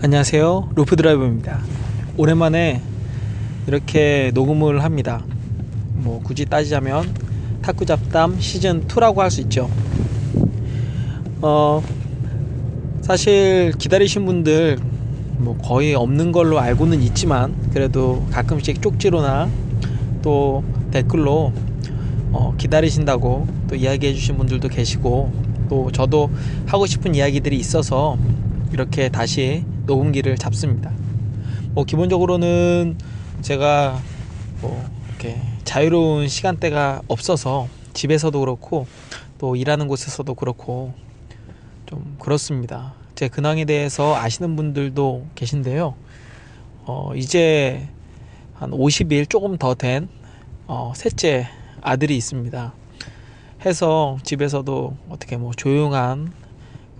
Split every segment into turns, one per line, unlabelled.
안녕하세요, 루프드라이버입니다. 오랜만에 이렇게 녹음을 합니다. 뭐 굳이 따지자면 탁구잡담 시즌2라고 할 수 있죠. 사실 기다리신 분들 뭐 거의 없는 걸로 알고는 있지만, 그래도 가끔씩 쪽지로나 또 댓글로 기다리신다고 또 이야기해 주신 분들도 계시고, 또 저도 하고 싶은 이야기들이 있어서 이렇게 다시 녹음기를 잡습니다. 기본적으로는 제가 이렇게 자유로운 시간대가 없어서 집에서도 그렇고 또 일하는 곳에서도 그렇고 좀 그렇습니다. 제 근황에 대해서 아시는 분들도 계신데요. 이제 한 50일 조금 더 된 셋째 아들이 있습니다. 해서 집에서도 어떻게 조용한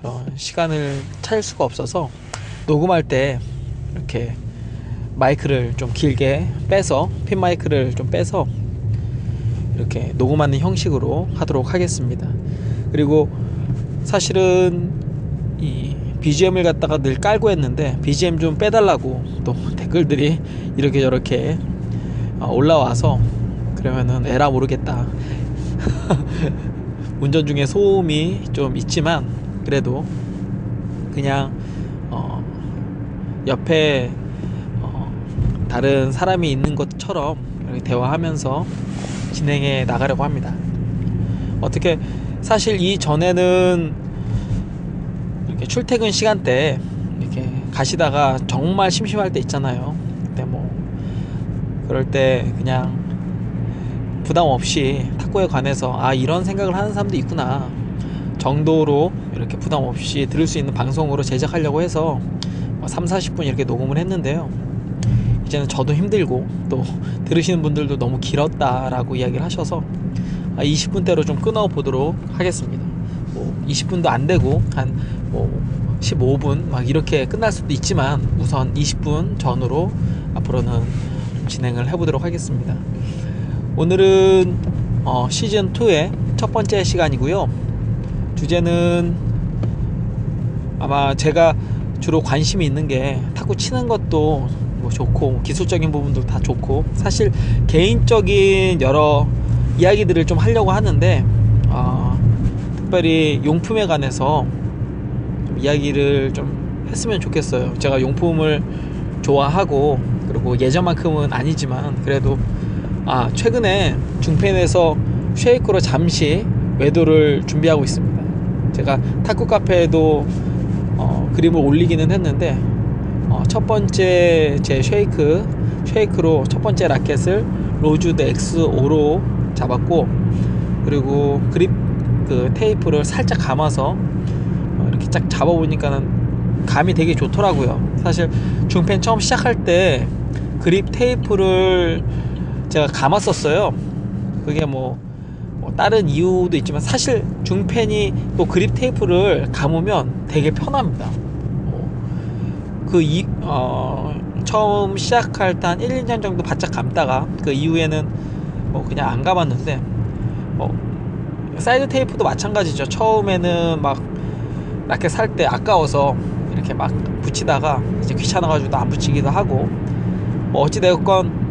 그런 시간을 찾을 수가 없어서 녹음할 때 이렇게 마이크를 좀 길게 빼서, 핀 마이크를 좀 빼서 이렇게 녹음하는 형식으로 하도록 하겠습니다. 그리고 사실은 이 BGM을 갖다가 늘 깔고 했는데 BGM 좀 빼달라고 또 댓글들이 이렇게 저렇게 올라와서, 그러면은 에라 모르겠다. 운전 중에 소음이 좀 있지만 그래도 그냥 옆에 다른 사람이 있는 것처럼 이렇게 대화하면서 진행해 나가려고 합니다. 어떻게 사실 이전에는 이렇게 출퇴근 시간대 이렇게 가시다가 정말 심심할 때 있잖아요. 그때 그럴 때 그냥 부담 없이 탁구에 관해서 이런 생각을 하는 사람도 있구나 정도로 이렇게 부담 없이 들을 수 있는 방송으로 제작하려고 해서 30-40분 이렇게 녹음을 했는데요. 이제는 저도 힘들고 또 들으시는 분들도 너무 길었다라고 이야기를 하셔서 20분대로 좀 끊어보도록 하겠습니다. 20분도 안 되고 한 15분 막 이렇게 끝날 수도 있지만, 우선 20분 전후로 앞으로는 진행을 해보도록 하겠습니다. 오늘은 시즌2의 첫 번째 시간이고요. 주제는 아마 제가 주로 관심이 있는 게 탁구 치는 것도 좋고 기술적인 부분도 다 좋고, 사실 개인적인 여러 이야기들을 좀 하려고 하는데 특별히 용품에 관해서 좀 이야기를 좀 했으면 좋겠어요. 제가 용품을 좋아하고, 그리고 예전만큼은 아니지만 그래도 최근에 중펜에서 쉐이크로 잠시 외도를 준비하고 있습니다. 제가 탁구 카페에도 그림을 올리기는 했는데 첫 번째 제 쉐이크로 첫 번째 라켓을 로즈우드 X5로 잡았고, 그리고 그립 테이프를 살짝 감아서 이렇게 쫙 잡아보니까는 감이 되게 좋더라고요. 사실 중펜 처음 시작할 때 그립 테이프를 제가 감았었어요. 그게 다른 이유도 있지만, 사실 중펜이 또 그립 테이프를 감으면 되게 편합니다. 처음 시작할 때 한 1-2년 정도 바짝 감다가 그 이후에는 그냥 안 감았는데, 사이드 테이프도 마찬가지죠. 처음에는 막 라켓 살 때 아까워서 이렇게 막 붙이다가 이제 귀찮아가지고 안 붙이기도 하고, 어찌되었건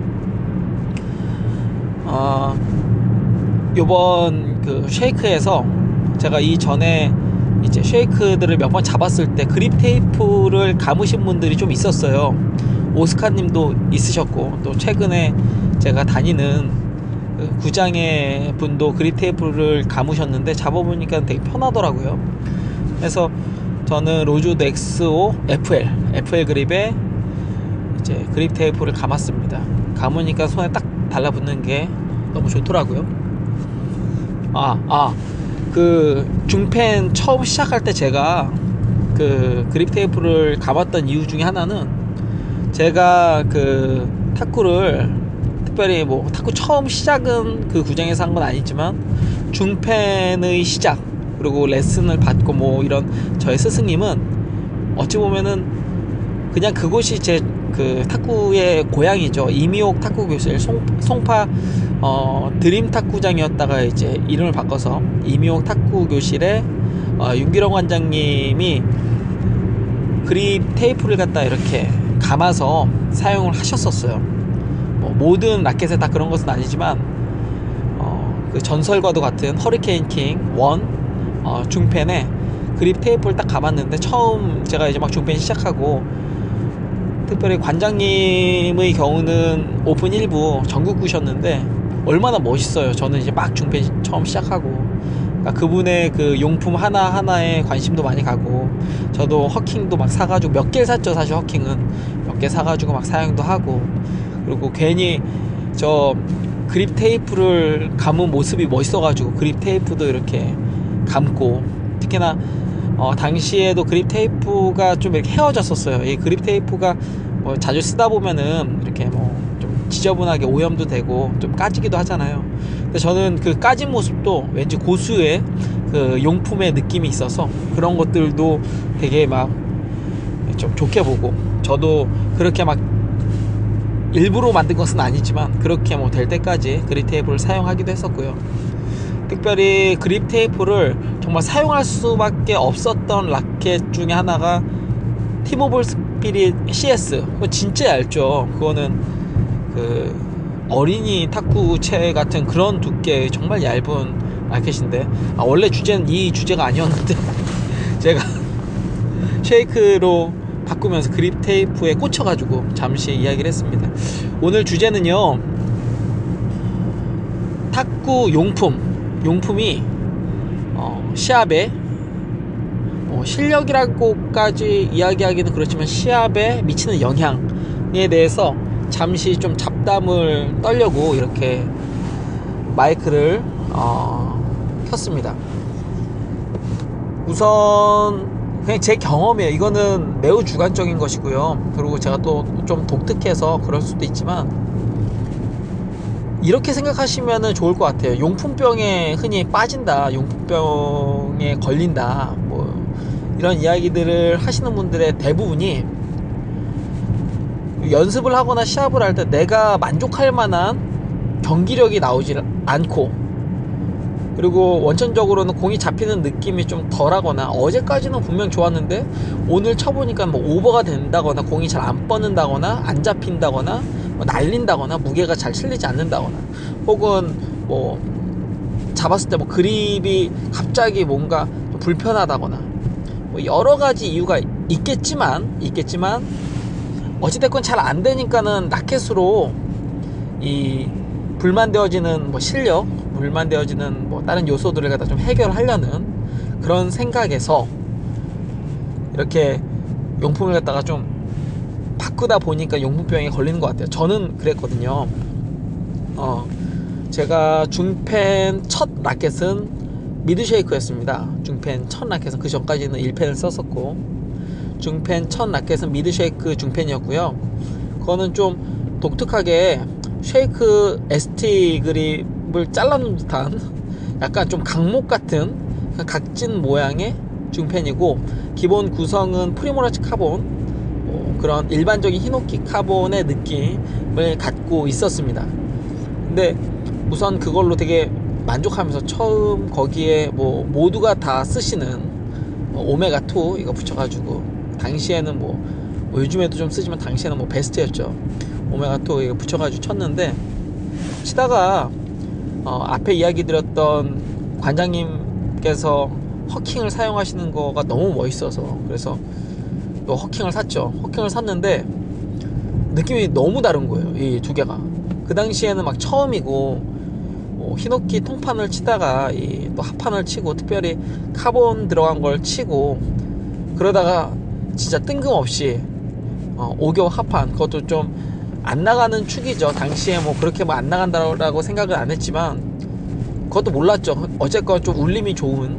요번 그 쉐이크에서 제가 이전에 이제 쉐이크들을 몇 번 잡았을 때 그립 테이프를 감으신 분들이 좀 있었어요. 오스카님도 있으셨고, 또 최근에 제가 다니는 구장의 분도 그립 테이프를 감으셨는데 잡아보니까 되게 편하더라고요. 그래서 저는 로즈우드 X5 FL 그립에 이제 그립 테이프를 감았습니다. 감으니까 손에 딱 달라붙는 게 너무 좋더라고요. 그 중펜 처음 시작할 때 제가 그 그립 테이프를 감았던 이유 중에 하나는, 제가 그 탁구를 특별히 탁구 처음 시작은 그 구장에서 한 건 아니지만, 중펜의 시작 그리고 레슨을 받고 이런 저의 스승님은 어찌 보면은 그냥 그곳이 제 그 탁구의 고향이죠. 이미옥 탁구 교실, 송파 드림 탁구장이었다가 이제 이름을 바꿔서 이미옥 탁구 교실에 윤기령 관장님이 그립 테이프를 갖다 이렇게 감아서 사용을 하셨었어요. 뭐 모든 라켓에 다 그런 것은 아니지만 그 전설과도 같은 허리케인 킹 1 중펜에 그립 테이프를 딱 감았는데, 처음 제가 이제 막 중펜 시작하고, 특별히 관장님의 경우는 오픈 1부 전국구셨는데 얼마나 멋있어요. 저는 이제 막 중펜 처음 시작하고, 그러니까 그분의 그 용품 하나하나에 관심도 많이 가고, 저도 허킹도 막 사가지고 몇 개를 샀죠. 사실 허킹은 몇 개 사가지고 막 사용도 하고, 그리고 괜히 저 그립 테이프를 감은 모습이 멋있어가지고 그립 테이프도 이렇게 감고, 특히나 당시에도 그립 테이프가 좀 이렇게 헤어졌었어요. 이 그립 테이프가 뭐 자주 쓰다 보면은 이렇게 뭐 좀 지저분하게 오염도 되고 좀 까지기도 하잖아요. 근데 저는 그 까진 모습도 왠지 고수의 그 용품의 느낌이 있어서 그런 것들도 되게 막 좀 좋게 보고, 저도 그렇게 막 일부러 만든 것은 아니지만 그렇게 뭐 될 때까지 그립 테이프를 사용하기도 했었고요. 특별히 그립 테이프를 정말 사용할 수밖에 없었던 라켓 중에 하나가 티모볼 스피릿 CS. 그거 진짜 얇죠. 그거는 그 어린이 탁구채 같은 그런 두께의 정말 얇은 라켓인데, 원래 주제는 이 주제가 아니었는데 제가 쉐이크로 바꾸면서 그립 테이프에 꽂혀가지고 잠시 이야기를 했습니다. 오늘 주제는요, 탁구 용품이 시합에 실력이라고까지 이야기하기는 그렇지만 시합에 미치는 영향에 대해서 잠시 좀 잡담을 떨려고 이렇게 마이크를 켰습니다. 우선 그냥 제 경험이에요. 이거는 매우 주관적인 것이고요. 그리고 제가 또 좀 독특해서 그럴 수도 있지만, 이렇게 생각하시면 좋을 것 같아요. 용품병에 흔히 빠진다, 용품병에 걸린다, 뭐 이런 이야기들을 하시는 분들의 대부분이 연습을 하거나 시합을 할 때 내가 만족할 만한 경기력이 나오지 않고, 그리고 원천적으로는 공이 잡히는 느낌이 좀 덜하거나, 어제까지는 분명 좋았는데 오늘 쳐보니까 뭐 오버가 된다거나, 공이 잘 안 뻗는다거나, 안 잡힌다거나, 뭐 날린다거나, 무게가 잘 실리지 않는다거나, 혹은 뭐 잡았을 때 뭐 그립이 갑자기 뭔가 불편하다거나, 뭐 여러 가지 이유가 있겠지만 어찌됐건 잘 안 되니까는 라켓으로 이 불만되어지는 뭐 실력, 불만되어지는 뭐 다른 요소들을 갖다 좀 해결하려는 그런 생각에서 이렇게 용품을 갖다가 좀 바꾸다 보니까 용품병에 걸리는 것 같아요. 저는 그랬거든요. 제가 중펜 첫 라켓은 미드쉐이크였습니다. 중펜 첫 라켓은, 그 전까지는 1펜을 썼었고, 중펜 첫 라켓은 미드쉐이크 중펜이었고요. 그거는 좀 독특하게 쉐이크 ST 그립을 잘라놓은 듯한 약간 좀 강목 같은 각진 모양의 중펜이고, 기본 구성은 프리모라치 카본, 그런 일반적인 히노키 카본의 느낌을 갖고 있었습니다. 근데 우선 그걸로 되게 만족하면서 처음 거기에 뭐 모두가 다 쓰시는 오메가2 이거 붙여가지고, 당시에는 뭐 요즘에도 좀 쓰지만 당시에는 뭐 베스트였죠. 오메가2 이거 붙여가지고 쳤는데, 치다가 앞에 이야기 드렸던 관장님께서 허킹을 사용하시는 거가 너무 멋있어서, 그래서 또 허킹을 샀죠. 허킹을 샀는데 느낌이 너무 다른 거예요, 이 두 개가. 그 당시에는 막 처음이고, 히노키 통판을 치다가 또 합판을 치고, 특별히 카본 들어간 걸 치고, 그러다가 진짜 뜬금없이 오교 합판, 그것도 좀 안 나가는 축이죠. 당시에 뭐 그렇게 뭐 안 나간다라고 생각을 안 했지만, 그것도 몰랐죠. 어쨌건 좀 울림이 좋은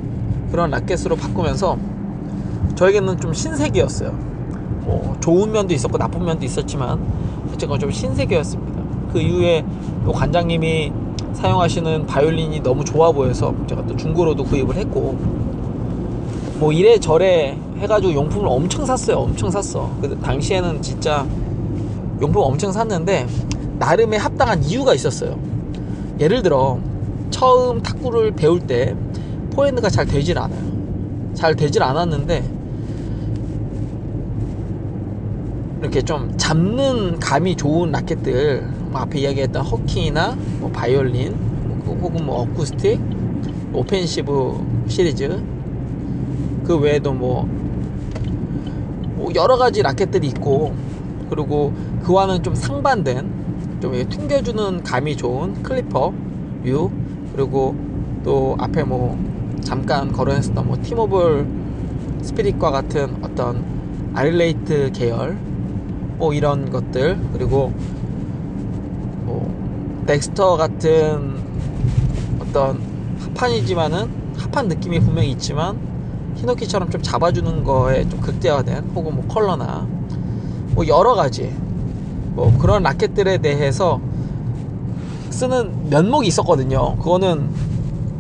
그런 라켓으로 바꾸면서 저에게는 좀 신세계였어요. 뭐 좋은 면도 있었고 나쁜 면도 있었지만 어쨌건 좀 신세계였습니다. 그 이후에 또 관장님이 사용하시는 바이올린이 너무 좋아 보여서 제가 또 중고로도 구입을 했고, 뭐 이래저래 해가지고 용품을 엄청 샀어요. 엄청 샀어. 그 당시에는 진짜 용품 엄청 샀는데 나름의 합당한 이유가 있었어요. 예를 들어 처음 탁구를 배울 때 포핸드가 잘 되질 않아요. 잘 되질 않았는데 이렇게 좀 잡는 감이 좋은 라켓들, 뭐 앞에 이야기했던 허킹이나 뭐 바이올린, 혹은 뭐 어쿠스틱, 오펜시브 시리즈, 그 외에도 뭐 여러 가지 라켓들이 있고, 그리고 그와는 좀 상반된 좀 튕겨주는 감이 좋은 클리퍼 유, 그리고 또 앞에 뭐 잠깐 거론했었던 뭐 티모블 스피릿과 같은 어떤 아릴레이트 계열 뭐 이런 것들, 그리고 뭐 덱스터 같은 어떤 합판이지만은 합판 느낌이 분명히 있지만 히노키처럼 좀 잡아주는 거에 좀 극대화된, 혹은 뭐 컬러나 뭐 여러 가지 뭐 그런 라켓들에 대해서 쓰는 면목이 있었거든요. 그거는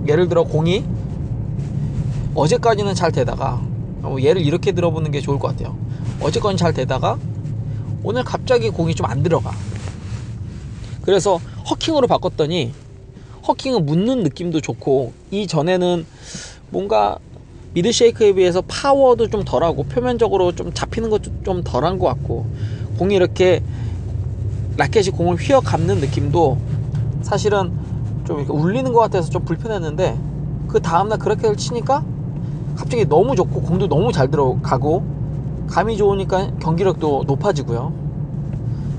예를 들어 공이 어제까지는 잘 되다가, 예를 이렇게 들어보는 게 좋을 것 같아요. 어제까지는 잘 되다가 오늘 갑자기 공이 좀 안 들어가. 그래서 허킹으로 바꿨더니 허킹은 묻는 느낌도 좋고, 이전에는 뭔가 미드 쉐이크에 비해서 파워도 좀 덜하고 표면적으로 좀 잡히는 것도 좀 덜한 것 같고, 공이 이렇게 라켓이 공을 휘어 감는 느낌도 사실은 좀 이렇게 울리는 것 같아서 좀 불편했는데, 그 다음날 그렇게 치니까 갑자기 너무 좋고 공도 너무 잘 들어가고 감이 좋으니까 경기력도 높아지고요.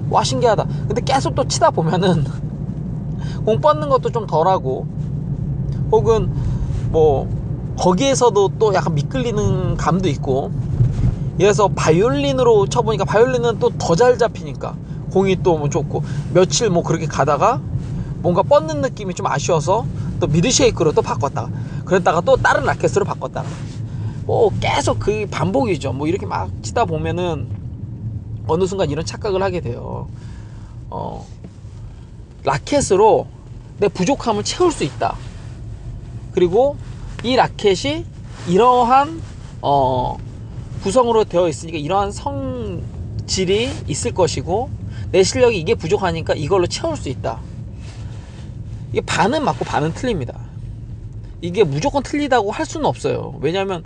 와, 신기하다. 근데 계속 또 치다 보면은 공 뻗는 것도 좀 덜하고, 혹은 뭐 거기에서도 또 약간 미끌리는 감도 있고, 그래서 바이올린으로 쳐보니까 바이올린은 또 더 잘 잡히니까 공이 또 뭐 좋고, 며칠 뭐 그렇게 가다가 뭔가 뻗는 느낌이 좀 아쉬워서 또 미드 쉐이크로 또 바꿨다가, 그랬다가 또 다른 라켓으로 바꿨다가, 뭐 계속 그 반복이죠. 뭐 이렇게 막 치다 보면은 어느 순간 이런 착각을 하게 돼요. 라켓으로 내 부족함을 채울 수 있다. 그리고 이 라켓이 이러한 구성으로 되어 있으니까 이러한 성질이 있을 것이고, 내 실력이 이게 부족하니까 이걸로 채울 수 있다. 이게 반은 맞고 반은 틀립니다. 이게 무조건 틀리다고 할 수는 없어요. 왜냐하면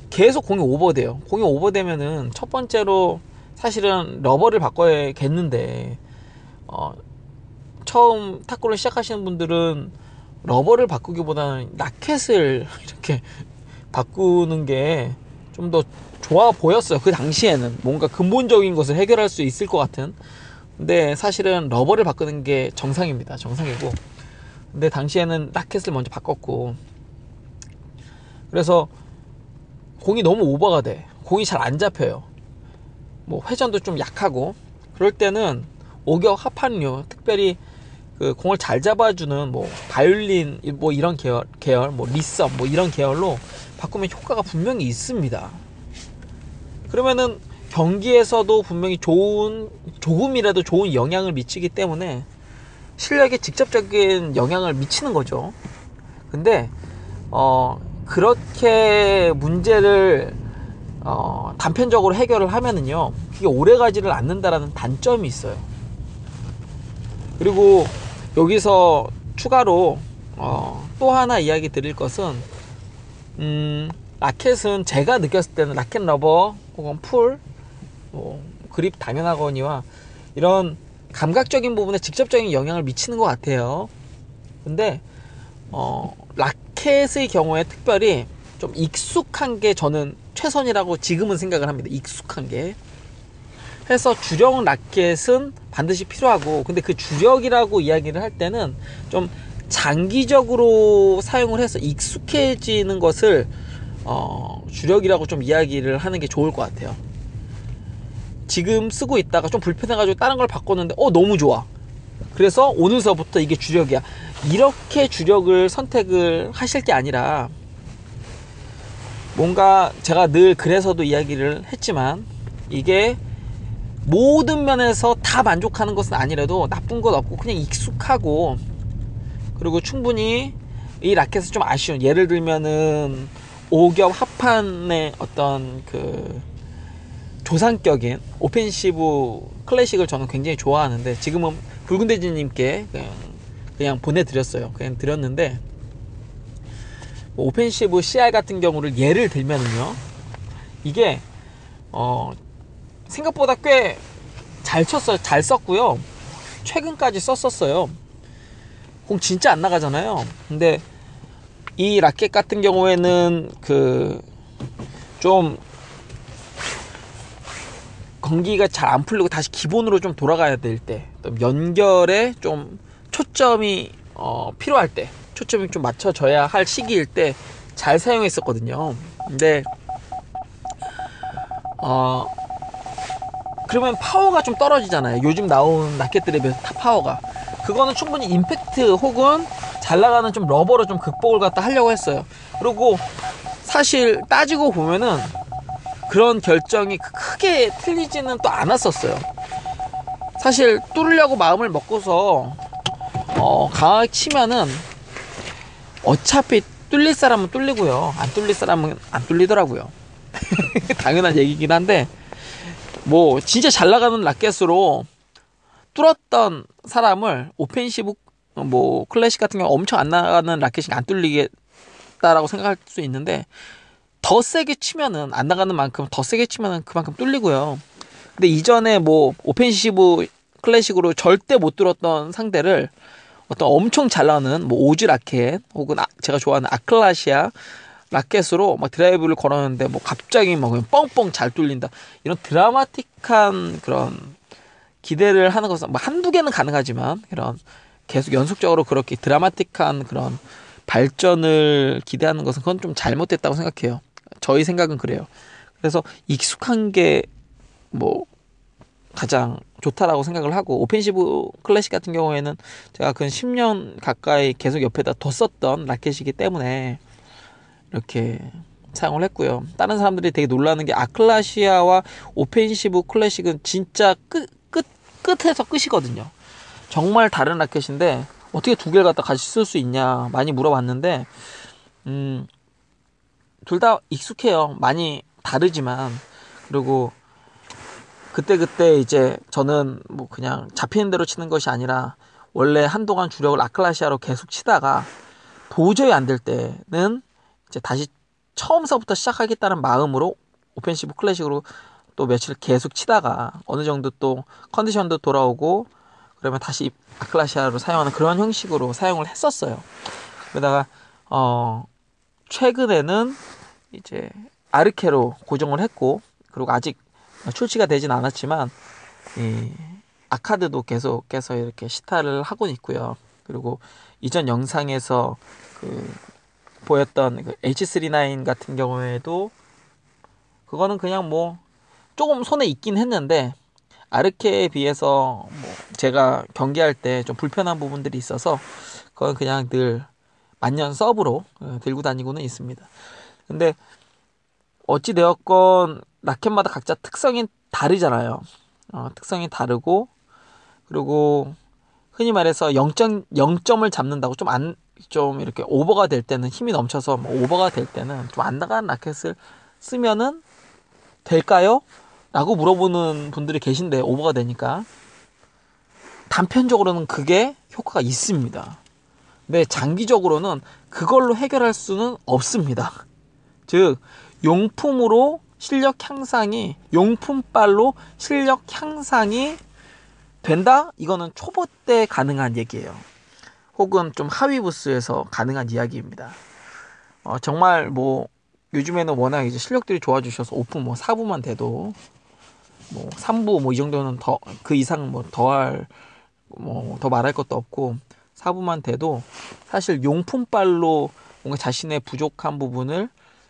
계속 공이 오버돼요. 공이 오버되면은 첫 번째로 사실은 러버를 바꿔야겠는데, 처음 탁구를 시작하시는 분들은 러버를 바꾸기보다는 라켓을 이렇게 바꾸는 게 좀 더 좋아 보였어요. 그 당시에는 뭔가 근본적인 것을 해결할 수 있을 것 같은. 근데 사실은 러버를 바꾸는 게 정상입니다. 정상이고, 근데 당시에는 라켓을 먼저 바꿨고, 그래서 공이 너무 오버가 돼. 공이 잘 안 잡혀요. 뭐 회전도 좀 약하고, 그럴 때는 오격 합판류, 특별히 그 공을 잘 잡아주는 뭐 바이올린 뭐 이런 계열 뭐 리썸 뭐 이런 계열로 바꾸면 효과가 분명히 있습니다. 그러면은 경기에서도 분명히 조금이라도 좋은 영향을 미치기 때문에 실력에 직접적인 영향을 미치는 거죠. 근데 그렇게 문제를 단편적으로 해결을 하면은요, 그게 오래가지를 않는다라는 단점이 있어요. 그리고 여기서 추가로 또 하나 이야기 드릴 것은, 라켓은 제가 느꼈을 때는 라켓 러버 혹은 풀, 뭐 그립 당연하거니와 이런 감각적인 부분에 직접적인 영향을 미치는 것 같아요. 근데 라켓의 경우에 특별히 좀 익숙한 게 저는 최선이라고 지금은 생각을 합니다. 익숙한 게. 해서 주력 라켓은 반드시 필요하고, 근데 그 주력이라고 이야기를 할 때는 좀 장기적으로 사용을 해서 익숙해지는 것을 주력이라고 좀 이야기를 하는 게 좋을 것 같아요. 지금 쓰고 있다가 좀 불편해가지고 다른 걸 바꿨는데 너무 좋아. 그래서 오늘서부터 이게 주력이야. 이렇게 주력을 선택을 하실 게 아니라, 뭔가 제가 늘 그래서도 이야기를 했지만, 이게 모든 면에서 다 만족하는 것은 아니라도 나쁜 것 없고 그냥 익숙하고, 그리고 충분히 이 라켓은 좀 아쉬운, 예를 들면은 오겹 합판의 어떤 그 조상격인 오펜시브 클래식을 저는 굉장히 좋아하는데, 지금은 붉은돼지님께 그냥 보내드렸어요. 그냥 드렸는데, 오펜시브 CR 같은 경우를 예를 들면은요, 이게 생각보다 꽤 잘 쳤어요. 잘 썼고요. 최근까지 썼었어요. 공 진짜 안 나가잖아요. 근데 이 라켓 같은 경우에는 좀 건기가 잘 안 풀리고 다시 기본으로 좀 돌아가야 될 때, 연결에 좀 초점이 필요할 때, 초점이 좀 맞춰져야 할 시기일 때 잘 사용했었거든요. 근데 그러면 파워가 좀 떨어지잖아요. 요즘 나온 라켓들에 비해서 파워가. 그거는 충분히 임팩트 혹은 잘 나가는 좀 러버로 좀 극복을 갖다 하려고 했어요. 그리고 사실 따지고 보면은 그런 결정이 크게 틀리지는 또 않았었어요. 사실 뚫으려고 마음을 먹고서 강하게 치면은 어차피 뚫릴 사람은 뚫리고요, 안 뚫릴 사람은 안 뚫리더라고요. 당연한 얘기긴 한데, 뭐 진짜 잘 나가는 라켓으로 뚫었던 사람을 오펜시브 뭐 클래식 같은 경우 엄청 안 나가는 라켓이 안 뚫리겠다라고 생각할 수 있는데, 더 세게 치면은 안 나가는 만큼 더 세게 치면은 그만큼 뚫리고요. 근데 이전에 뭐 오펜시브 클래식으로 절대 못 뚫었던 상대를 어떤 엄청 잘 나가는 뭐 오즈 라켓 혹은 제가 좋아하는 아클라시아 라켓으로 막 드라이브를 걸었는데 뭐 갑자기 막 그냥 뻥뻥 잘 뚫린다, 이런 드라마틱한 그런 기대를 하는 것은 뭐 한두 개는 가능하지만, 그런 계속 연속적으로 그렇게 드라마틱한 그런 발전을 기대하는 것은 그건 좀 잘못됐다고 생각해요. 저희 생각은 그래요. 그래서 익숙한 게 뭐 가장 좋다라고 생각을 하고, 오펜시브 클래식 같은 경우에는 제가 근 10년 가까이 계속 옆에다 뒀었던 라켓이기 때문에 이렇게 사용을 했고요. 다른 사람들이 되게 놀라는 게, 아클라시아와 오펜시브 클래식은 진짜 끝에서 끝이거든요. 정말 다른 라켓인데 어떻게 두 개를 갖다 같이 쓸 수 있냐 많이 물어봤는데, 둘 다 익숙해요. 많이 다르지만. 그리고 그때 이제 저는 뭐 그냥 잡히는 대로 치는 것이 아니라, 원래 한동안 주력을 아클라시아로 계속 치다가 도저히 안 될 때는 이제 다시 처음서부터 시작하겠다는 마음으로 오펜시브 클래식으로 또 며칠 계속 치다가 어느 정도 또 컨디션도 돌아오고 그러면 다시 아클라시아로 사용하는 그런 형식으로 사용을 했었어요. 그러다가 최근에는 이제 아르케로 고정을 했고, 그리고 아직 출시가 되진 않았지만 이 아카드도 계속해서 이렇게 시타를 하고 있고요. 그리고 이전 영상에서 보였던 H39 같은 경우에도 그거는 그냥 뭐 조금 손에 있긴 했는데, 아르케에 비해서 뭐 제가 경기할 때 좀 불편한 부분들이 있어서 그건 그냥 늘 만년 서브로 들고 다니고는 있습니다. 근데 어찌 되었건 라켓마다 각자 특성이 다르잖아요. 특성이 다르고, 그리고 흔히 말해서 0점을 잡는다고 좀 이렇게 오버가 될 때는, 힘이 넘쳐서 뭐 오버가 될 때는 좀 안 나가는 라켓을 쓰면은 될까요? 라고 물어보는 분들이 계신데, 오버가 되니까. 단편적으로는 그게 효과가 있습니다. 근데 장기적으로는 그걸로 해결할 수는 없습니다. 즉, 용품빨로 실력 향상이 된다? 이거는 초보 때 가능한 얘기예요. 혹은 좀 하위 부스에서 가능한 이야기입니다. 정말 뭐 요즘에는 워낙 이제 실력들이 좋아지셔서 오픈 뭐 4부만 돼도 뭐 3부 뭐 이 정도는 더 그 이상 뭐 더 말할 것도 없고, 4부만 돼도 사실 용품빨로 뭔가 자신의 부족한 부분을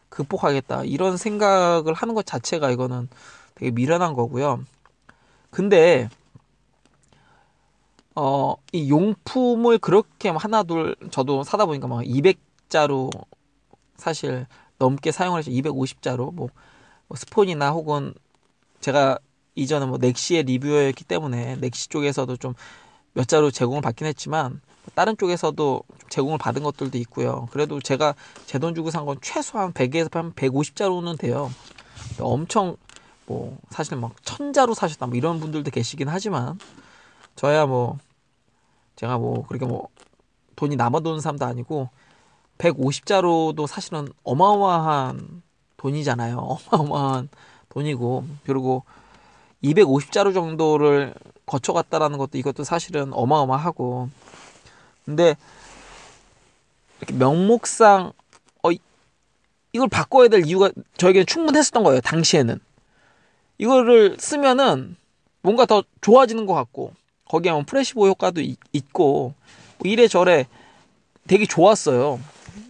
극복하겠다, 이런 생각을 하는 것 자체가 이거는 되게 미련한 거고요. 근데 이 용품을 그렇게 하나 둘 저도 사다 보니까 막 200자루 사실 넘게 사용을 해서 250자루 뭐 스폰이나 혹은 제가 이전에 뭐 넥시의 리뷰였기 때문에 넥시 쪽에서도 좀 몇 자루 제공을 받긴 했지만 다른 쪽에서도 제공을 받은 것들도 있고요. 그래도 제가 제 돈 주고 산 건 최소한 100에서 한 150자루는 돼요. 엄청 뭐 사실 막 1000자루 사셨다 뭐 이런 분들도 계시긴 하지만, 저야 뭐 제가 뭐 그렇게 뭐 돈이 남아도는 사람도 아니고 150자루도 사실은 어마어마한 돈이잖아요. 어마어마한 돈이고, 그리고 250자루 정도를 거쳐갔다라는 것도 이것도 사실은 어마어마하고, 근데 이렇게 명목상 이걸 바꿔야 될 이유가 저에게는 충분했었던 거예요. 당시에는 이거를 쓰면은 뭔가 더 좋아지는 것 같고, 거기에 뭐 플래시보 효과도 있고 뭐 이래저래 되게 좋았어요.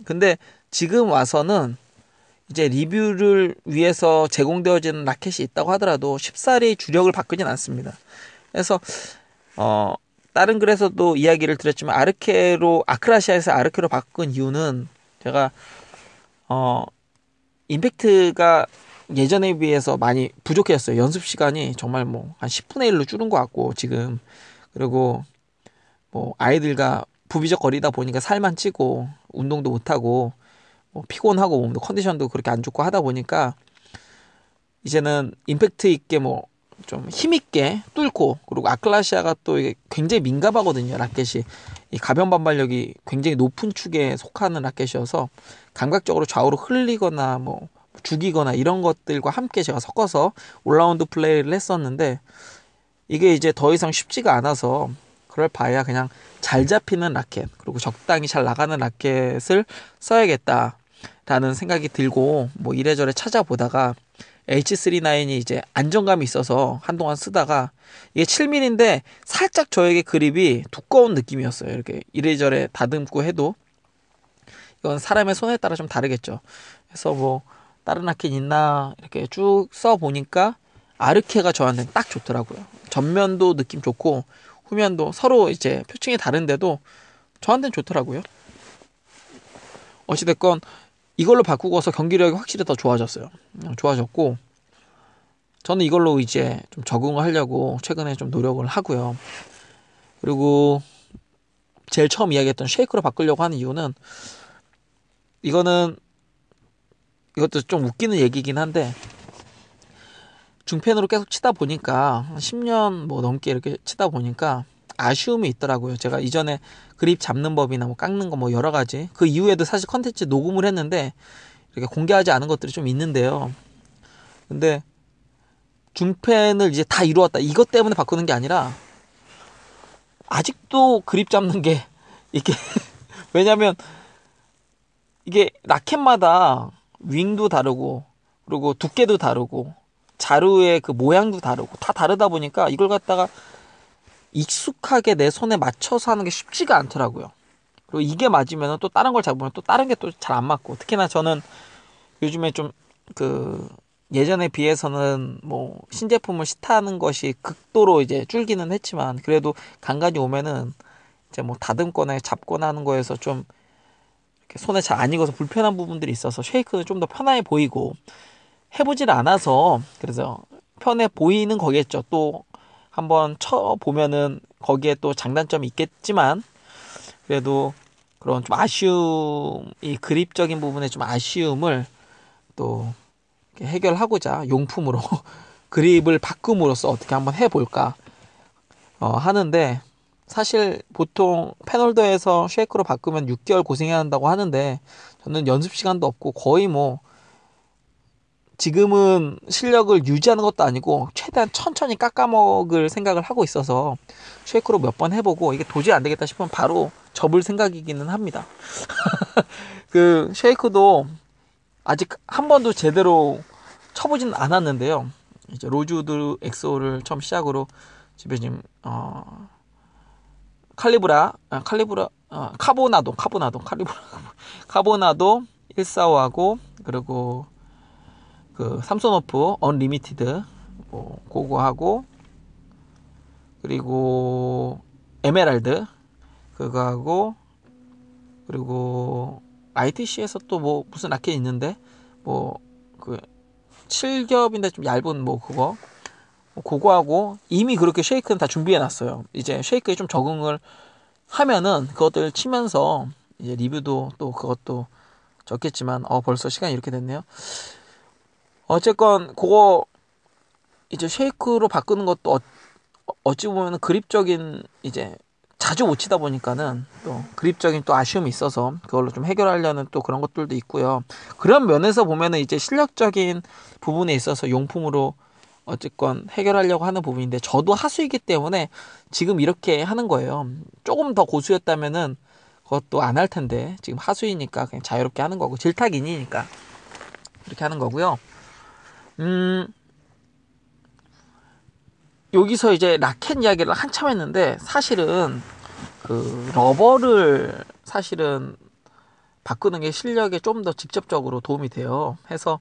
근데 지금 와서는 이제 리뷰를 위해서 제공되어지는 라켓이 있다고 하더라도 쉽사리 주력을 바꾸진 않습니다. 그래서 다른 글에서도 이야기를 드렸지만 아크라시아에서 아르케로 바꾼 이유는 제가 임팩트가 예전에 비해서 많이 부족했어요. 연습 시간이 정말 뭐 한 10분의 1로 줄은 것 같고 지금, 그리고 뭐 아이들과 부비적거리다 보니까 살만 찌고 운동도 못하고 뭐 피곤하고 몸도 컨디션도 그렇게 안 좋고 하다 보니까 이제는 임팩트 있게 뭐 좀 힘있게 뚫고, 그리고 아크라시아가 또 이게 굉장히 민감하거든요. 라켓이 이 가변 반발력이 굉장히 높은 축에 속하는 라켓이어서 감각적으로 좌우로 흘리거나 뭐 죽이거나 이런 것들과 함께 제가 섞어서 올라운드 플레이를 했었는데, 이게 이제 더 이상 쉽지가 않아서 그럴 바에야 그냥 잘 잡히는 라켓, 그리고 적당히 잘 나가는 라켓을 써야겠다라는 생각이 들고 뭐 이래저래 찾아보다가 H39이 이제 안정감이 있어서 한동안 쓰다가, 이게 7mm인데 살짝 저에게 그립이 두꺼운 느낌이었어요. 이렇게 이래저래 다듬고 해도 이건 사람의 손에 따라 좀 다르겠죠. 그래서 뭐 다른 라켓 있나 이렇게 쭉 써보니까 아르케가 저한테는 딱 좋더라고요. 전면도 느낌 좋고 후면도 서로 이제 표층이 다른데도 저한테는 좋더라고요. 어찌됐건 이걸로 바꾸고서 경기력이 확실히 더 좋아졌어요. 좋아졌고, 저는 이걸로 이제 좀 적응을 하려고 최근에 좀 노력을 하고요. 그리고 제일 처음 이야기했던 쉐이크로 바꾸려고 하는 이유는, 이것도 좀 웃기는 얘기긴 한데, 중펜으로 계속 치다 보니까 한 10년 뭐 넘게 이렇게 치다 보니까 아쉬움이 있더라고요. 제가 이전에 그립 잡는 법이나 뭐 깎는 거 뭐 여러 가지, 그 이후에도 사실 컨텐츠 녹음을 했는데 이렇게 공개하지 않은 것들이 좀 있는데요. 근데 중펜을 이제 다 이루었다, 이것 때문에 바꾸는 게 아니라 아직도 그립 잡는 게 이게 왜냐면 이게 라켓마다 윙도 다르고, 그리고 두께도 다르고, 자루의 그 모양도 다르고 다 다르다 보니까 이걸 갖다가 익숙하게 내 손에 맞춰서 하는 게 쉽지가 않더라고요. 그리고 이게 맞으면 또 다른 걸 잡으면 또 다른 게 또 잘 안 맞고, 특히나 저는 요즘에 좀 예전에 비해서는 뭐 신제품을 시타하는 것이 극도로 이제 줄기는 했지만, 그래도 간간이 오면은 이제 뭐 다듬거나 잡거나 하는 거에서 좀 이렇게 손에 잘 안 익어서 불편한 부분들이 있어서 쉐이크는 좀 더 편해 보이고, 해보질 않아서 그래서 편해 보이는 거겠죠. 또 한번 쳐보면은 거기에 또 장단점이 있겠지만, 그래도 그런 좀 이 그립적인 부분의 좀 아쉬움을 또 해결하고자 용품으로 그립을 바꿈으로써 어떻게 한번 해볼까 하는데, 사실 보통 펜홀더에서 쉐이크로 바꾸면 6개월 고생해야 한다고 하는데, 저는 연습 시간도 없고 거의 뭐 지금은 실력을 유지하는 것도 아니고 최대한 천천히 깎아먹을 생각을 하고 있어서 쉐이크로 몇 번 해보고 이게 도저히 안 되겠다 싶으면 바로 접을 생각이기는 합니다. 그 쉐이크도 아직 한 번도 제대로 쳐보진 않았는데요. 이제 로즈우드 엑소를 처음 시작으로 집에 지금 카보나도 145하고, 그리고 그 삼소노프 언리미티드 그거 하고, 그리고 에메랄드 그거 하고, 그리고 ITC에서 또 뭐 무슨 라켓 있는데 뭐 그 7겹인데 좀 얇은 뭐 그거 하고, 이미 그렇게 쉐이크는 다 준비해 놨어요. 이제 쉐이크에 좀 적응을 하면은 그것들 치면서 이제 리뷰도 또 그것도 적겠지만, 벌써 시간이 이렇게 됐네요. 어쨌건 그거 이제 쉐이크로 바꾸는 것도 어찌 보면 그립적인, 이제 자주 못 치다 보니까는 또 그립적인 또 아쉬움이 있어서 그걸로 좀 해결하려는 또 그런 것들도 있고요. 그런 면에서 보면은 이제 실력적인 부분에 있어서 용품으로 어쨌건 해결하려고 하는 부분인데, 저도 하수이기 때문에 지금 이렇게 하는 거예요. 조금 더 고수였다면은 그것도 안 할 텐데, 지금 하수이니까 그냥 자유롭게 하는 거고, 질타기니니까 이렇게 하는 거고요. 여기서 이제 라켓 이야기를 한참 했는데, 사실은 그 러버를 사실은 바꾸는 게 실력에 좀 더 직접적으로 도움이 돼요. 해서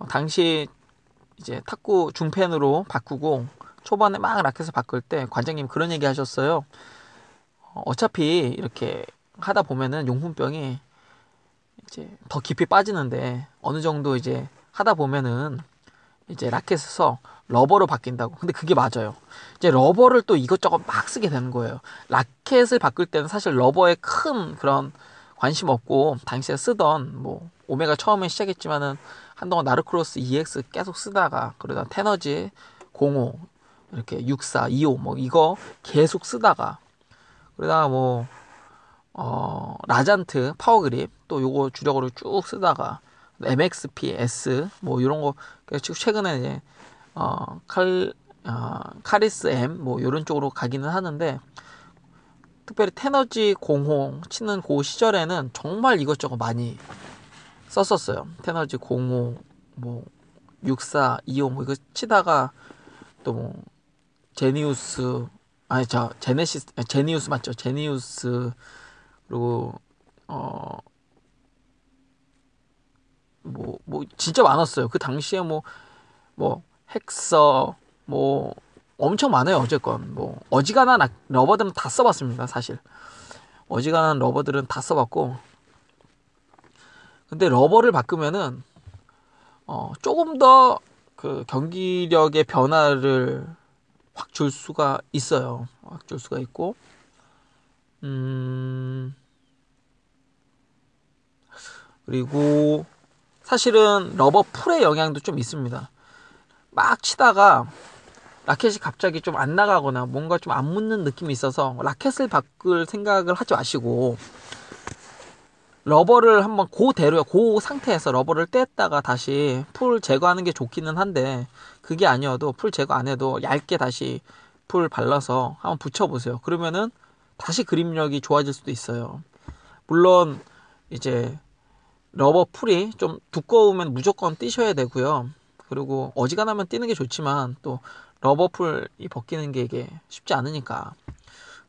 당시 이제 탁구 중펜으로 바꾸고 초반에 막 라켓을 바꿀 때 관장님 그런 얘기 하셨어요. 어차피 이렇게 하다 보면은 용품병이 이제 더 깊이 빠지는데, 어느 정도 이제 하다 보면은 이제 라켓에서 러버로 바뀐다고. 근데 그게 맞아요. 이제 러버를 또 이것저것 막 쓰게 되는 거예요. 라켓을 바꿀 때는 사실 러버에 큰 그런 관심 없고, 당시에 쓰던 뭐 오메가 처음에 시작했지만은 한동안 나르크로스 EX 계속 쓰다가, 그러다 테너지 05 이렇게 64, 25 뭐 이거 계속 쓰다가, 그러다가 뭐 라잔트 파워그립 또 요거 주력으로 쭉 쓰다가 MXP S 뭐 이런 거 최근에 이제 카리스 M 뭐 이런 쪽으로 가기는 하는데, 특별히 테너지 05 치는 그 시절에는 정말 이것저것 많이 썼었어요. 테너지 05 뭐 64, 25 뭐 이거 치다가 또 뭐 제니우스, 아니 저 제네시스, 제니우스 맞죠? 제니우스, 그리고 뭐 진짜 많았어요. 그 당시에 뭐 헥서 뭐 엄청 많아요. 어쨌건 뭐 어지간한 러버들은 다 써봤습니다. 사실 어지간한 러버들은 다 써봤고, 근데 러버를 바꾸면은 조금 더 그 경기력의 변화를 확 줄 수가 있어요. 확 줄 수가 있고, 그리고 사실은 러버 풀의 영향도 좀 있습니다. 막 치다가 라켓이 갑자기 좀 안 나가거나 뭔가 좀 안 붙는 느낌이 있어서 라켓을 바꿀 생각을 하지 마시고, 러버를 한번 그대로요. 그 상태에서 러버를 뗐다가 다시 풀 제거하는 게 좋기는 한데, 그게 아니어도 풀 제거 안 해도 얇게 다시 풀 발라서 한번 붙여보세요. 그러면은 다시 그립력이 좋아질 수도 있어요. 물론 이제 러버 풀이 좀 두꺼우면 무조건 띄셔야 되고요. 그리고 어지간하면 띄는 게 좋지만 또 러버 풀이 벗기는 게 이게 쉽지 않으니까.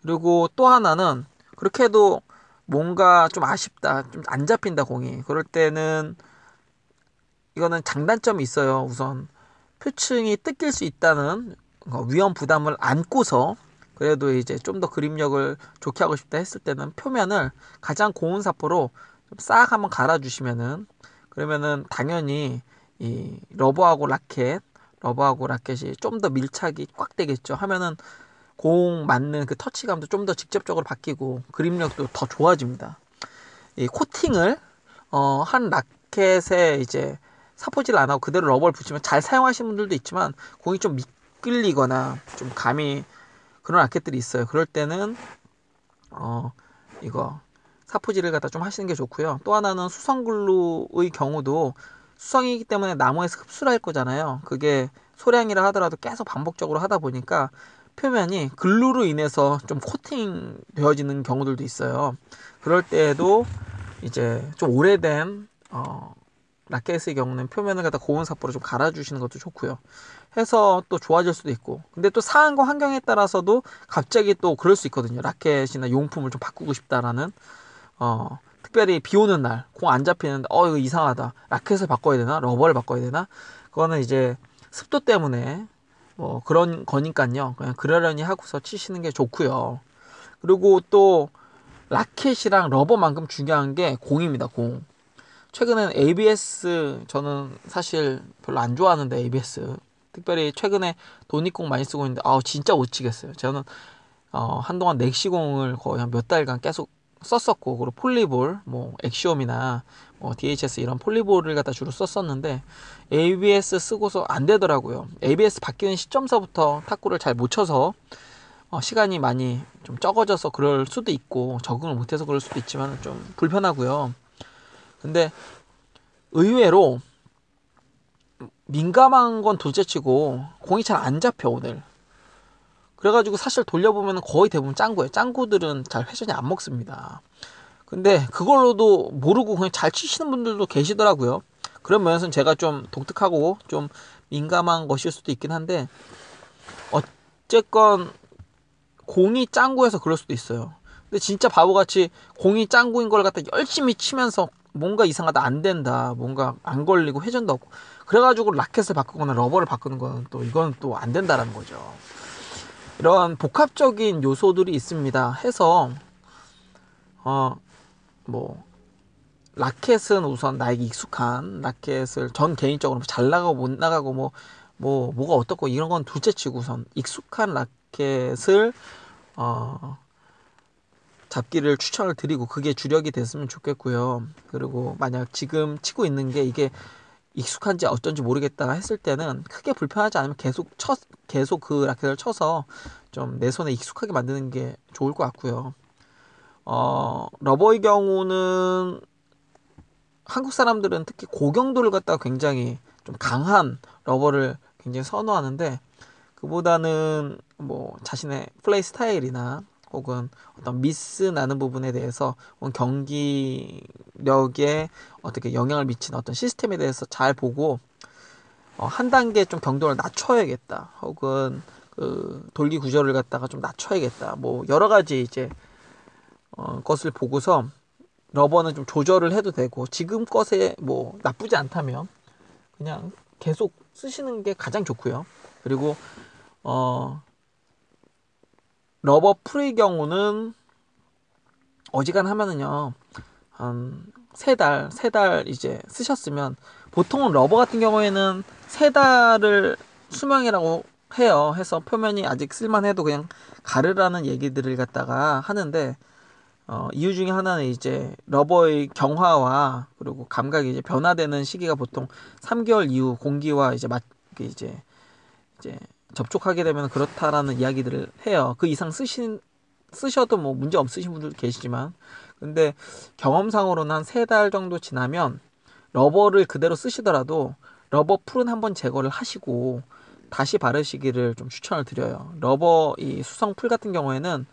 그리고 또 하나는, 그렇게 해도 뭔가 좀 아쉽다, 좀 안 잡힌다 공이, 그럴 때는 이거는 장단점이 있어요. 우선 표층이 뜯길 수 있다는 위험 부담을 안고서, 그래도 이제 좀 더 그립력을 좋게 하고 싶다 했을 때는 표면을 가장 고운 사포로 싹 한번 갈아주시면은, 그러면은 당연히 이 러버하고 라켓이 좀 더 밀착이 꽉 되겠죠. 하면은 공 맞는 그 터치감도 좀 더 직접적으로 바뀌고 그립력도 더 좋아집니다. 이 코팅을 한 라켓에 이제 사포질 안 하고 그대로 러버를 붙이면 잘 사용하시는 분들도 있지만, 공이 좀 미끌리거나 좀 감이 그런 라켓들이 있어요. 그럴 때는 이거 사포질을 갖다 좀 하시는 게 좋고요. 또 하나는 수성글루의 경우도, 수성이기 때문에 나무에서 흡수를 할 거잖아요. 그게 소량이라 하더라도 계속 반복적으로 하다 보니까 표면이 글루로 인해서 좀 코팅 되어지는 경우들도 있어요. 그럴 때에도 이제 좀 오래된 라켓의 경우는 표면을 갖다 고온 사포로 좀 갈아주시는 것도 좋고요. 해서 또 좋아질 수도 있고, 근데 또 상황과 환경에 따라서도 갑자기 또 그럴 수 있거든요. 라켓이나 용품을 좀 바꾸고 싶다라는, 특별히 비 오는 날 공 안 잡히는데 이거 이상하다, 라켓을 바꿔야 되나 러버를 바꿔야 되나, 그거는 이제 습도 때문에 뭐 그런 거니까요. 그냥 그러려니 하고서 치시는 게 좋고요. 그리고 또 라켓이랑 러버만큼 중요한 게 공입니다. 공. 최근에는 ABS, 저는 사실 별로 안 좋아하는데 ABS, 특별히 최근에 도니공 많이 쓰고 있는데 진짜 못 치겠어요. 저는 한동안 넥시공을 거의 한 몇 달간 계속 썼었고, 그리고 폴리볼, 뭐 엑시옴이나 뭐 DHS 이런 폴리볼을 갖다 주로 썼었는데, ABS 쓰고서 안 되더라고요. ABS 바뀌는 시점서부터 탁구를 잘 못 쳐서 시간이 많이 좀 적어져서 그럴 수도 있고, 적응을 못해서 그럴 수도 있지만 좀 불편하고요. 근데 의외로 민감한 건 둘째치고 공이 잘 안 잡혀 오늘. 그래가지고 사실 돌려보면 거의 대부분 짱구예요. 짱구들은 잘 회전이 안 먹습니다. 근데 그걸로도 모르고 그냥 잘 치시는 분들도 계시더라고요. 그런 면에서는 제가 좀 독특하고 좀 민감한 것일 수도 있긴 한데, 어쨌건 공이 짱구여서 그럴 수도 있어요. 근데 진짜 바보같이 공이 짱구인 걸 갖다 열심히 치면서 뭔가 이상하다, 안 된다, 뭔가 안 걸리고 회전도 없고, 그래가지고 라켓을 바꾸거나 러버를 바꾸는 건 또 이건 또 안 된다라는 거죠. 이런 복합적인 요소들이 있습니다. 해서 뭐 라켓은 우선 나에게 익숙한 라켓을 전 개인적으로 잘 나가고 못 나가고 뭐가 어떻고 이런 건 둘째치고 우선 익숙한 라켓을 잡기를 추천을 드리고 그게 주력이 됐으면 좋겠고요. 그리고 만약 지금 치고 있는 게 이게 익숙한지 어쩐지 모르겠다 했을 때는 크게 불편하지 않으면 계속 그 라켓을 쳐서 좀 내 손에 익숙하게 만드는 게 좋을 것 같고요. 러버의 경우는 한국 사람들은 특히 고경도를 갖다가 굉장히 좀 강한 러버를 굉장히 선호하는데, 그보다는 뭐 자신의 플레이 스타일이나 혹은 어떤 미스 나는 부분에 대해서 혹은 경기력에 어떻게 영향을 미치는 어떤 시스템에 대해서 잘 보고 한 단계 좀 경도를 낮춰야겠다, 혹은 그 돌기 구조를 갖다가 좀 낮춰야겠다, 뭐 여러 가지 이제 것을 보고서 러버는 좀 조절을 해도 되고, 지금 것에 뭐 나쁘지 않다면 그냥 계속 쓰시는 게 가장 좋고요. 그리고 러버 풀의 경우는 어지간하면은요, 한 세 달 이제 쓰셨으면, 보통은 러버 같은 경우에는 세 달을 수명이라고 해요. 해서 표면이 아직 쓸만해도 그냥 가르라는 얘기들을 갖다가 하는데, 이유 중에 하나는 이제 러버의 경화와 그리고 감각이 이제 변화되는 시기가 보통 3개월 이후 공기와 이제 접촉하게 되면 그렇다라는 이야기들을 해요. 그 이상 쓰셔도 뭐 문제 없으신 분들 계시지만, 근데 경험상으로는 한 3달 정도 지나면 러버를 그대로 쓰시더라도 러버 풀은 한번 제거를 하시고 다시 바르시기를 좀 추천을 드려요. 러버 이 수성 풀 같은 경우에는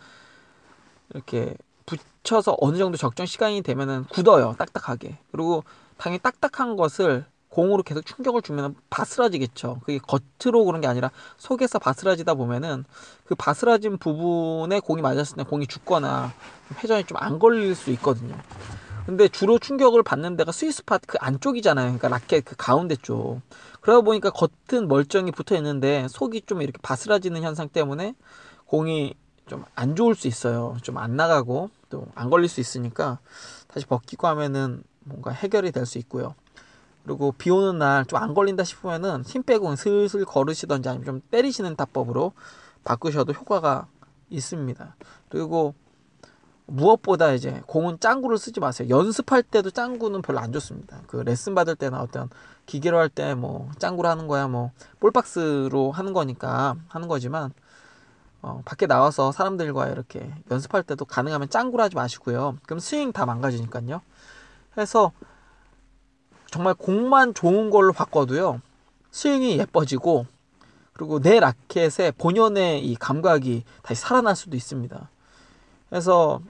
이렇게 붙여서 어느 정도 적정 시간이 되면은 굳어요, 딱딱하게. 그리고 당연히 딱딱한 것을 공으로 계속 충격을 주면 바스라지겠죠. 그게 겉으로 그런 게 아니라 속에서 바스라지다 보면은 그 바스라진 부분에 공이 맞았을 때 공이 죽거나 회전이 좀 안 걸릴 수 있거든요. 근데 주로 충격을 받는 데가 스위스팟 그 안쪽이잖아요. 그러니까 라켓 그 가운데 쪽. 그러다 보니까 겉은 멀쩡히 붙어 있는데 속이 좀 이렇게 바스라지는 현상 때문에 공이 좀 안 좋을 수 있어요. 좀 안 나가고 또 안 걸릴 수 있으니까 다시 벗기고 하면은 뭔가 해결이 될 수 있고요. 그리고 비 오는 날 좀 안 걸린다 싶으면은 힘 빼고 슬슬 걸으시던지 아니면 좀 때리시는 타법으로 바꾸셔도 효과가 있습니다. 그리고 무엇보다 이제 공은 짱구를 쓰지 마세요. 연습할 때도 짱구는 별로 안 좋습니다. 그 레슨 받을 때나 어떤 기계로 할 때 뭐 짱구로 하는 거야, 뭐 볼박스로 하는 거니까 하는 거지만, 밖에 나와서 사람들과 이렇게 연습할 때도 가능하면 짱구로 하지 마시고요. 그럼 스윙 다 망가지니까요. 해서 정말 공만 좋은 걸로 바꿔도요, 스윙이 예뻐지고, 그리고 내 라켓의 본연의 이 감각이 다시 살아날 수도 있습니다. 그래서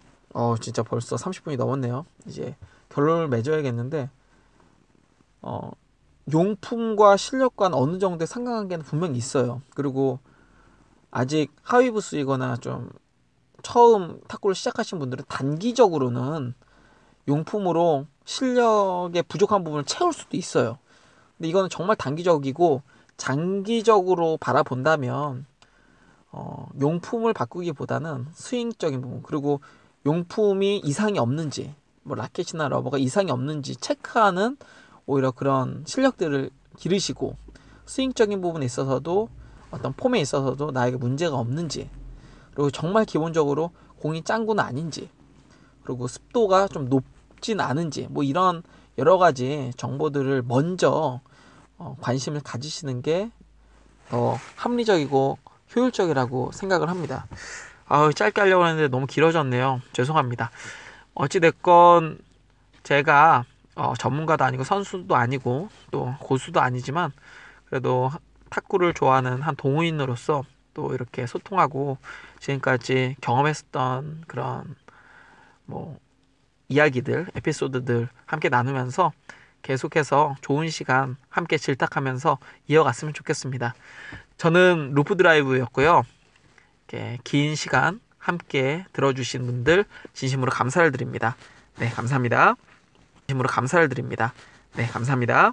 진짜 벌써 30분이 넘었네요. 이제 결론을 맺어야겠는데, 용품과 실력과는 어느 정도의 상관관계는 분명히 있어요. 그리고 아직 하위 부수이거나 좀 처음 탁구를 시작하신 분들은 단기적으로는 용품으로 실력의 부족한 부분을 채울 수도 있어요. 근데 이거는 정말 단기적이고, 장기적으로 바라본다면 용품을 바꾸기보다는 스윙적인 부분, 그리고 용품이 이상이 없는지, 뭐 라켓이나 러버가 이상이 없는지 체크하는 오히려 그런 실력들을 기르시고, 스윙적인 부분에 있어서도 어떤 폼에 있어서도 나에게 문제가 없는지, 그리고 정말 기본적으로 공이 짱구는 아닌지, 그리고 습도가 좀 높진 않은지, 뭐 이런 여러 가지 정보들을 먼저 관심을 가지시는 게 더 합리적이고 효율적이라고 생각을 합니다. 짧게 하려고 했는데 너무 길어졌네요. 죄송합니다. 어찌됐건 제가 전문가도 아니고 선수도 아니고 또 고수도 아니지만, 그래도 탁구를 좋아하는 한 동호인으로서 또 이렇게 소통하고 지금까지 경험했었던 그런 뭐 이야기들, 에피소드들 함께 나누면서 계속해서 좋은 시간 함께 질탁하면서 이어갔으면 좋겠습니다. 저는 루프 드라이브였고요. 이렇게 긴 시간 함께 들어주신 분들 진심으로 감사를 드립니다. 네, 감사합니다. 진심으로 감사를 드립니다. 네, 감사합니다.